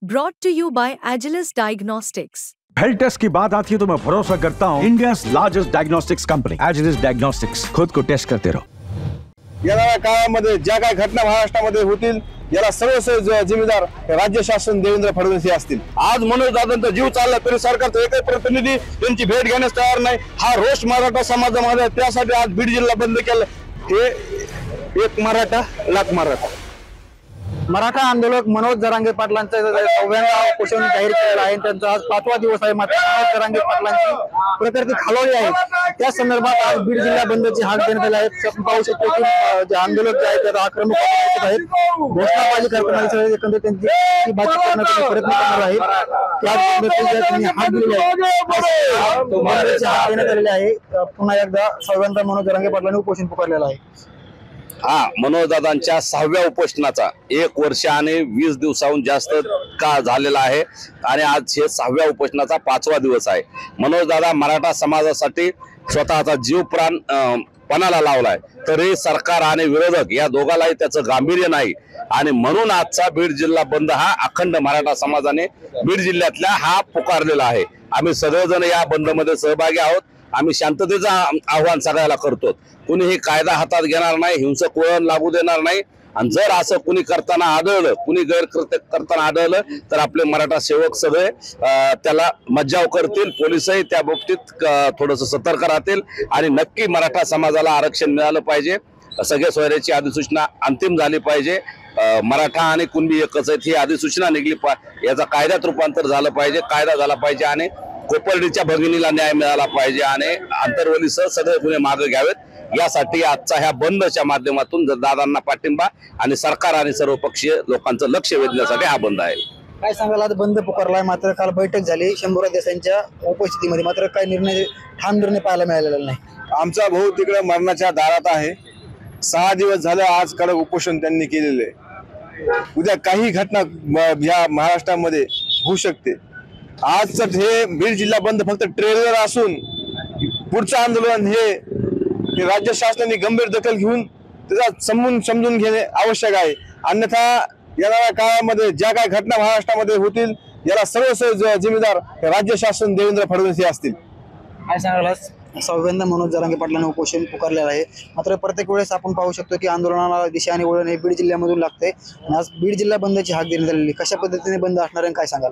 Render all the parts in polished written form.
Brought to you by Agilus Diagnostics. Health test की बात आती है तो मैं भरोसा करता हूँ India largest diagnostics company Agilus diagnostics. खुद को टेस्ट करते रहो। येणाऱ्या काळामध्ये ज्या काही घटना महाराष्ट्रामध्ये होतील याला सर्व जिम्मेदार राज्य शासन देवेंद्र फडणवीस हे असतील। आज मनोज दादांचा जीव चालला तरी सरकारचा एकही प्रतिनिधी त्यांची भेट घेण्यास तयार नाही। हा रोष मराठा समाजामध्ये, त्यासाठी आज बीड जिल्हा बंद केला। हे एक मराठा लाख मराठा आंदोलक मनोज जरांगे पाटलांचा 9व्या उपोषण जाहीर केलेला आहे। त्यांचा आज 5वा दिवस आहे। मात्र मनोज जरांगे पाटलांची प्रकृती खालावली आहे। त्या संदर्भात आज बीड जिल्हा बंदची हाक देण्यात आली आहे। आपण पाहू शकतो की जे आंदोलक जे आहेत ते आक्रमक आहेत, घोषणाबाजी करताना एकंदरीत त्यांची बातचीत करण्याचा प्रयत्न करणार आहेत। त्यांनी हाक दिलेली आहे, हाक देण्यात आलेली आहे। पुन्हा एकदा 6व्यांदा मनोज जरांगे पाटलांनी उपोषण पुकारलेलं आहे। मनोज दादांच्या 6व्या उपोषणाचा 1 वर्ष आणि 20 दिवसाहून जास्त काळ झालेला आहे आणि आज हे 6व्या उपोषणाचा 5वा दिवस आहे। मनोज दादा मराठा समाजासाठी स्वतःचा जीव प्राण पणाला लावलाय, तरी सरकार आणि विरोधक या दोघांनाही त्याचं गांभीर्य नाही आणि म्हणून आजचा बीड जिल्हा बंद हा अखंड मराठा समाजाने बीड जिल्ह्यातल्या हा पुकारलेला आहे। आम्ही सगळेजण या बंद मध्ये सहभागी आहोत। आम्ही शांततेचं आव्हान सगळ्याला करतो। कुणीही कायदा हातात घेणार नाही, हिंसक वळण लागू देणार नाही आणि जर असं कुणी करताना आढळलं, कुणी गैरकृत्य करताना आढळलं तर आपले मराठा सेवक सगळे त्याला मज्जाव करतील। पोलिसही त्या बाबतीत थोडंसं सतर्क राहतील आणि नक्की मराठा समाजाला आरक्षण मिळालं पाहिजे। सगळे सोयऱ्याची अधिसूचना अंतिम झाली पाहिजे। मराठा आणि कुणबी एकच आहेत ही अधिसूचना निघली याचा कायद्यात रूपांतर झालं पाहिजे, कायदा झाला पाहिजे आणि कोपर्डीच्या भगिनीला न्याय मिळाला पाहिजे आणि आंतरवलीसह सगळे गुन्हे मागे घ्यावेत। यासाठी आजच्या ह्या बंदच्या माध्यमातून दादांना पाठिंबा आणि सरकार आणि सर्वपक्षीय लोकांचं लक्ष वेधण्यासाठी हा बंद आहे। काय सांगाल, आज बंद पुकारलाय, मात्र काल बैठक झाली शंभूराज देसाईंच्या उपस्थितीमध्ये, मात्र काही ठाम निर्णय पाहायला मिळालेला नाही। आमचा भाऊ तिकडे मरणाच्या दारात आहे। 6 दिवस झाले आज कडक उपोषण त्यांनी केलेले। उद्या काही घटना या महाराष्ट्रामध्ये होऊ शकते। आजचं हे बीड जिल्हा बंद फक्त ट्रेलर असून पुढचं आंदोलन हे राज्य शासनाने गंभीर दखल घेऊन त्याचा समजून घेणे आवश्यक आहे। अन्यथा येणाऱ्या काळामध्ये ज्या काही घटना महाराष्ट्रामध्ये होतील याला सर्व जिम्मेदार राज्य शासन देवेंद्र फडणवीस हे असतील। काय सांगाल, 6व्यांदा मनोज जरांगे पाटलांनी उपोषण पुकारलेलं आहे। मात्र प्रत्येक वेळेस आपण पाहू शकतो की आंदोलनाला दिशा आणि वळण हे बीड जिल्ह्यामधून लागते। आज बीड जिल्हा बंदची हाक देण्यात आलेली, कशा पद्धतीने बंद असणार आहे काय सांगाल?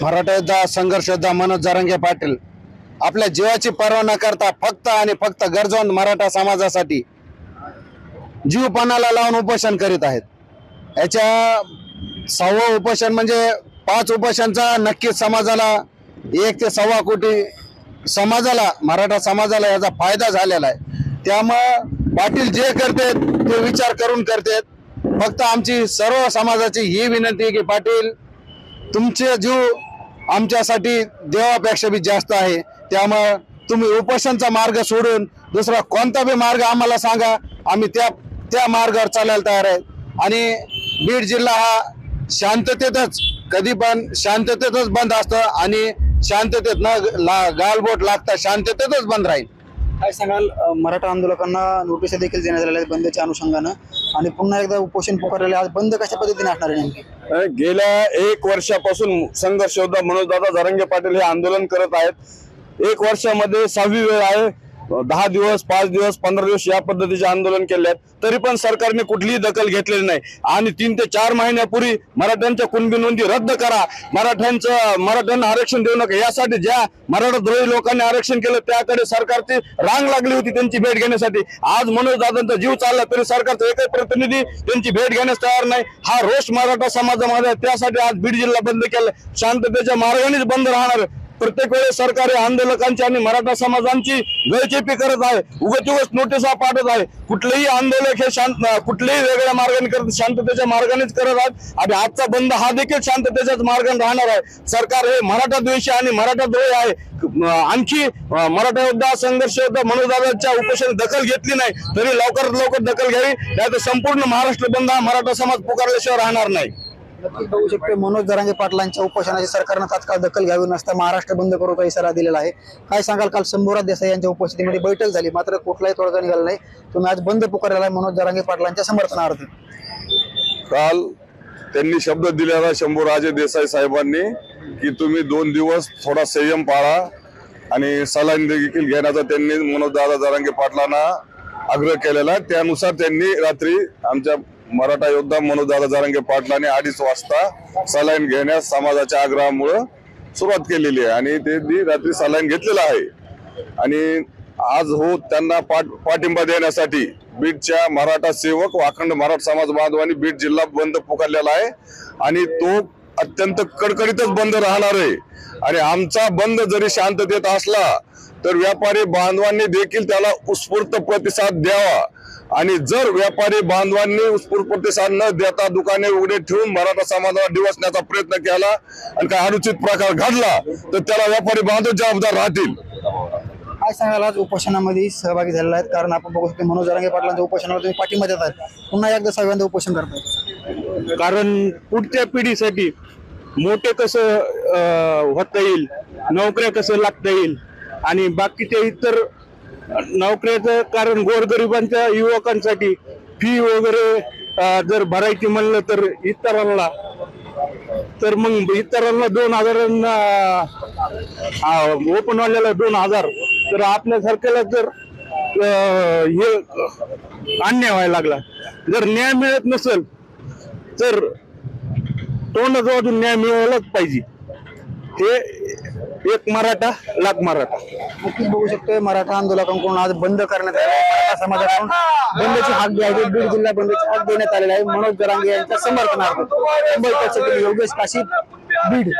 मराठा योद्धा, संघर्ष योद्धा मनोज जरांगे पाटील आपल्या जीवाची पर्वा न करता फक्त आणि फक्त गरजवंत मराठा समाजासाठी जीवपणाला लावून उपोषण करीत आहेत। याच्या 6वं उपोषण म्हणजे 5 उपोषणचा नक्कीच समाजाला 1 ते 1.25 कोटी समाजाला, मराठा समाजाला याचा फायदा झालेला आहे। त्यामुळे पाटील जे करतात ते विचार करून करतात। फक्त आमची सर्व समाजाची ही विनंती आहे की पाटील, तुमचे जीव आमच्यासाठी देवापेक्षा बी जास्त आहे। त्यामुळे तुम्ही उपोषणचा मार्ग सोडून दुसरा कोणता बी मार्ग आम्हाला सांगा, आम्ही त्या मार्गावर चालायला तयार आहे। आणि बीड जिल्हा हा शांततेतच, कधी पण शांततेतच बंद असतं आणि शांततेत न गालबोट लागता शांततेतच बंद राहील। काय सांगाल, मराठा आंदोलकांना नोटीस देखील देण्यात आलेल्या आहेत बंदच्या अनुषंगानं आणि पुन्हा एकदा उपोषण पुकारलेले। आज बंद कशा पद्धतीने असणार आहे नेमकी? गेल्या 1 वर्षापासून संघर्ष योद्धा मनोज दादा जरांगे पाटील हे आंदोलन करत आहेत। 1 वर्षामध्ये 6वी वेळ आहे। 10 दिवस, 5 दिवस, 15 दिवस या पद्धतीचे आंदोलन केले आहेत, तरी पण सरकारने कुठलीही दखल घेतलेली नाही। आणि 3 ते 4 महिन्यापूर्वी मराठ्यांच्या कुणबी नोंदी रद्द करा, मराठ्यांना आरक्षण देऊ नका यासाठी ज्या मराठा द्रोही लोकांनी आरक्षण केलं त्याकडे सरकारची रांग लागली होती त्यांची भेट घेण्यासाठी। आज मनोज दादांचा जीव चालला तरी सरकारचा एकही प्रतिनिधी त्यांची भेट घेण्यास तयार नाही। हा रोष मराठा समाजामध्ये, त्यासाठी आज बीड जिल्हा बंद केला। शांततेच्या मार्गानेच बंद राहणार। प्रत्येक वेळेस सरकार आंदोलकांची आणि मराठा समाजांची गळचेपी करत आहे, उगाच नोटिसा पाठवत आहे। कुठलेही आंदोलक हे कुठल्याही वेगळ्या मार्गाने करत, शांततेच्या मार्गानेच करत आहेत आणि आजचा बंद हा देखील शांततेच्याच मार्गाने राहणार आहे। सरकार हे मराठा द्वेषी आणि मराठा द्रोही आहे। आणखी मराठा योद्धा, संघर्ष योद्धा मनोज दादांच्या उपोषण दखल घेतली नाही तरी लवकरात लवकर दखल घ्यावी, नाहीतर संपूर्ण महाराष्ट्र बंद हा मराठा समाज पुकारल्याशिवाय राहणार नाही। नक्कीच बघू शकतो मनोज जरांगे पाटलांच्या उपोषणाची सरकारनं तात्काळ दखल घ्यावी, नसता महाराष्ट्र बंद करूचा इशारा दिलेला आहे। काय सांगाल, काल शंभूराज देसाई यांच्या उपस्थितीमध्ये बैठक झाली, मात्र कुठलाही तोडगा निघाला नाही। तुम्ही आज बंद पुकारलेला आहे मनोज जरांगे पाटलांच्या समर्थनार्थ। काल त्यांनी शब्द दिलेला शंभूराजे देसाई साहेबांनी की तुम्ही 2 दिवस थोडा संयम पाळा आणि सलाईन देखील घेण्याचा त्यांनी मनोजदादा जरांगे पाटलांना आग्रह केलेला आहे। त्यानुसार त्यांनी रात्री आमच्या मराठा योद्धा मनोजदादा जरांगे पाटलांनी 2:30 वाजता सलाईन घेण्यास समाजाच्या आग्रहामुळे सुरुवात केलेली आहे आणि ते रात्री सलाईन घेतलेला आहे। आणि आज त्यांना पाठिंबा देण्यासाठी बीडच्या मराठा सेवक व अखंड मराठा समाज बांधवांनी बीड जिल्हा बंद पुकारलेला आहे आणि तो अत्यंत कडकडीतच बंद राहणार आहे। आणि आमचा बंद जरी शांततेत असला तर व्यापारी बांधवांनी देखील त्याला उत्स्फूर्त प्रतिसाद द्यावा आणि जर व्यापारी बांधवांनी उत्स्फूर्त प्रतिसाद न देता दुकाने उघडे ठेवून मराठा समाजाला डिवचण्याचा प्रयत्न केला आणि काही अनुचित प्रकार घडला तर त्याला व्यापारी बांधव जबाबदार राहतील। काय सांगाल, आज उपोषणामध्ये सहभागी झालेला आहेत, कारण आपण बघू शकतो मनोज जरांगे पाटलांच्या उपोषणाला तुम्ही पाठिंबा देतात, पुन्हा एकदा 6व्यांदा उपोषण करतात, कारण पुढच्या पिढीसाठी मोठे कसं होता येईल, नोकऱ्या कसं लागता येईल आणि बाकीच्या इतर नोकऱ्याचं, कारण गोरगरिबांच्या युवकांसाठी फी वगैरे जर भरायची म्हणलं तर इतरांना, तर मग इतरांना 2,000 ओपनवाल्याला 2,000, तर आपल्यासारख्याला जर हे अन्याय व्हायला लागला, जर न्याय मिळत नसेल तर तोंडाजवळून न्याय मिळालाच पाहिजे। हे एक मराठा लाख मराठा। नक्कीच बघू शकतोय मराठा आंदोलकांकडून आज बंद करण्यात आला आहे, मराठा समाजाकडून बंदची हाक द्यावी, बीड जिल्हा बंदची हाक देण्यात आलेली आहे मनोज जरांगे यांच्या समर्थनार्थ। योगेश काशी, बीड।